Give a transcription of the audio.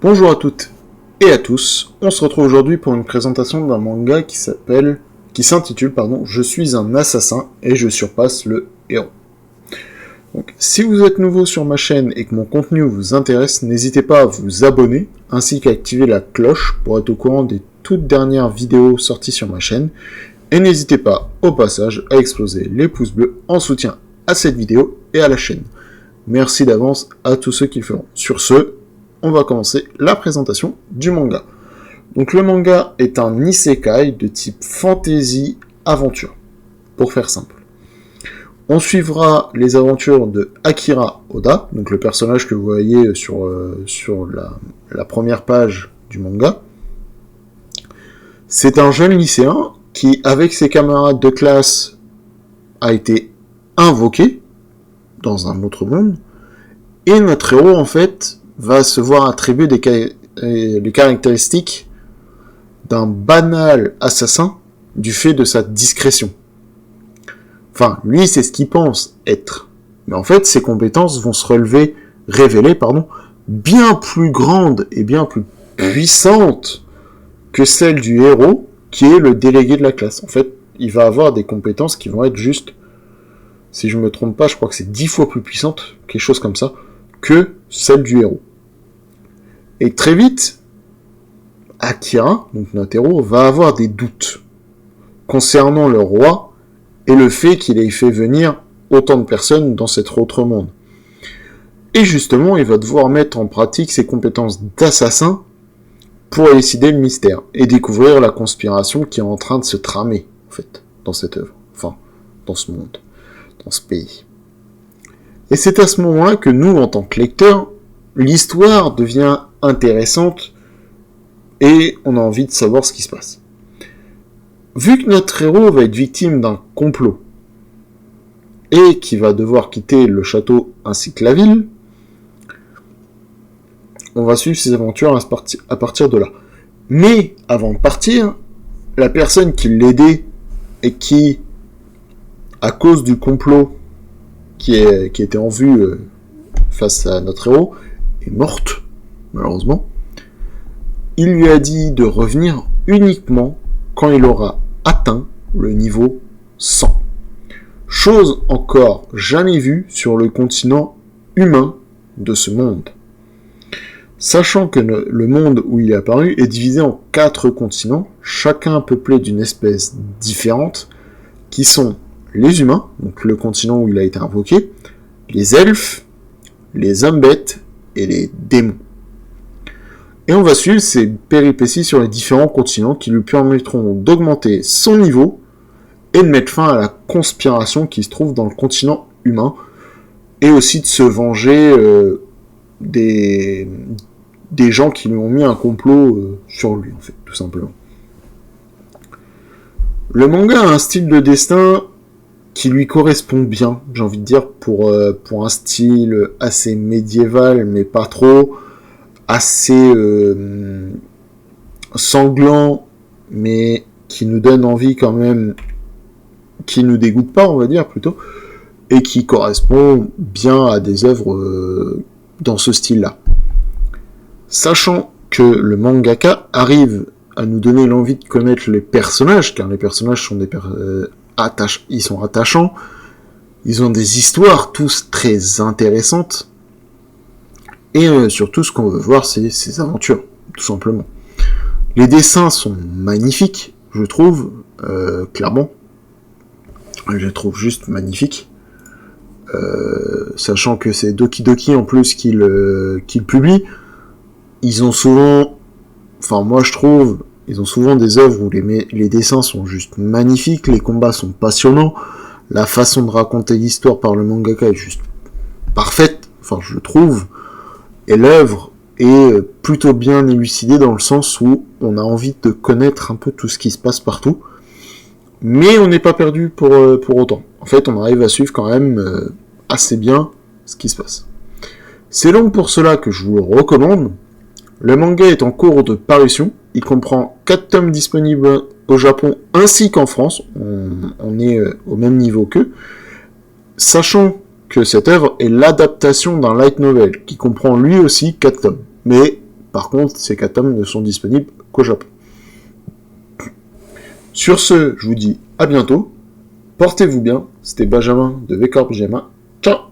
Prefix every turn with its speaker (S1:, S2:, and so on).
S1: Bonjour à toutes et à tous, on se retrouve aujourd'hui pour une présentation d'un manga qui s'intitule Je suis un assassin et je surpasse le héros. Donc, si vous êtes nouveau sur ma chaîne et que mon contenu vous intéresse, n'hésitez pas à vous abonner ainsi qu'à activer la cloche pour être au courant des toutes dernières vidéos sorties sur ma chaîne. Et n'hésitez pas au passage à exploser les pouces bleus en soutien à cette vidéo et à la chaîne. Merci d'avance à tous ceux qui le feront. Sur ce, on va commencer la présentation du manga. Donc le manga est un isekai de type fantasy aventure, pour faire simple. On suivra les aventures de Akira Oda, donc le personnage que vous voyez sur la première page du manga. C'est un jeune lycéen qui, avec ses camarades de classe, a été invoqué dans un autre monde, et notre héros, en fait, va se voir attribuer les caractéristiques d'un banal assassin du fait de sa discrétion. Enfin, lui, c'est ce qu'il pense être. Mais en fait, ses compétences vont se révéler, bien plus grandes et bien plus puissantes que celles du héros, qui est le délégué de la classe. En fait, il va avoir des compétences qui vont être juste, si je me trompe pas, je crois que c'est 10 fois plus puissantes, quelque chose comme ça, que celles du héros. Et très vite, Akira, donc notre héros, va avoir des doutes concernant le roi et le fait qu'il ait fait venir autant de personnes dans cet autre monde. Et justement, il va devoir mettre en pratique ses compétences d'assassin pour élucider le mystère et découvrir la conspiration qui est en train de se tramer, en fait, dans cette œuvre, enfin, dans ce monde, dans ce pays. Et c'est à ce moment-là que nous, en tant que lecteurs, l'histoire devient intéressante et on a envie de savoir ce qui se passe. Vu que notre héros va être victime d'un complot et qu'il va devoir quitter le château ainsi que la ville, on va suivre ses aventures à partir de là. Mais avant de partir, la personne qui l'aidait et qui, à cause du complot qui était en vue face à notre héros, est morte, malheureusement. Il lui a dit de revenir uniquement quand il aura atteint le niveau 100. Chose encore jamais vue sur le continent humain de ce monde. Sachant que le monde où il est apparu est divisé en 4 continents, chacun peuplé d'une espèce différente, qui sont les humains, donc le continent où il a été invoqué, les elfes, les hommes bêtes et les démons. Et on va suivre ces péripéties sur les différents continents qui lui permettront d'augmenter son niveau et de mettre fin à la conspiration qui se trouve dans le continent humain, et aussi de se venger des gens qui lui ont mis un complot sur lui, en fait, tout simplement. Le manga a un style de dessin qui lui correspond bien, j'ai envie de dire, pour un style assez médiéval, mais pas trop, assez sanglant, mais qui nous donne envie quand même, qui nous dégoûte pas, on va dire, plutôt, et qui correspond bien à des œuvres dans ce style-là. Sachant que le mangaka arrive à nous donner l'envie de connaître les personnages, car les personnages sont ils sont attachants, ils ont des histoires tous très intéressantes, et surtout ce qu'on veut voir c'est ces aventures, tout simplement. Les dessins sont magnifiques, je trouve, clairement, je les trouve juste magnifiques, sachant que c'est Doki Doki en plus qu'il publie. Ils ont souvent, moi je trouve, ils ont souvent des œuvres où les dessins sont juste magnifiques, les combats sont passionnants, la façon de raconter l'histoire par le mangaka est juste parfaite, je trouve, et l'œuvre est plutôt bien élucidée dans le sens où on a envie de connaître un peu tout ce qui se passe partout, mais on n'est pas perdu pour autant. En fait, on arrive à suivre quand même assez bien ce qui se passe. C'est donc pour cela que je vous le recommande. Le manga est en cours de parution, il comprend 4 tomes disponibles au Japon ainsi qu'en France, on est au même niveau qu'eux, sachant que cette œuvre est l'adaptation d'un light novel, qui comprend lui aussi 4 tomes, mais Par contre, ces 4 tomes ne sont disponibles qu'au Japon. Sur ce, je vous dis à bientôt. Portez-vous bien. C'était Benjamin de V-Corp Gemma. Ciao!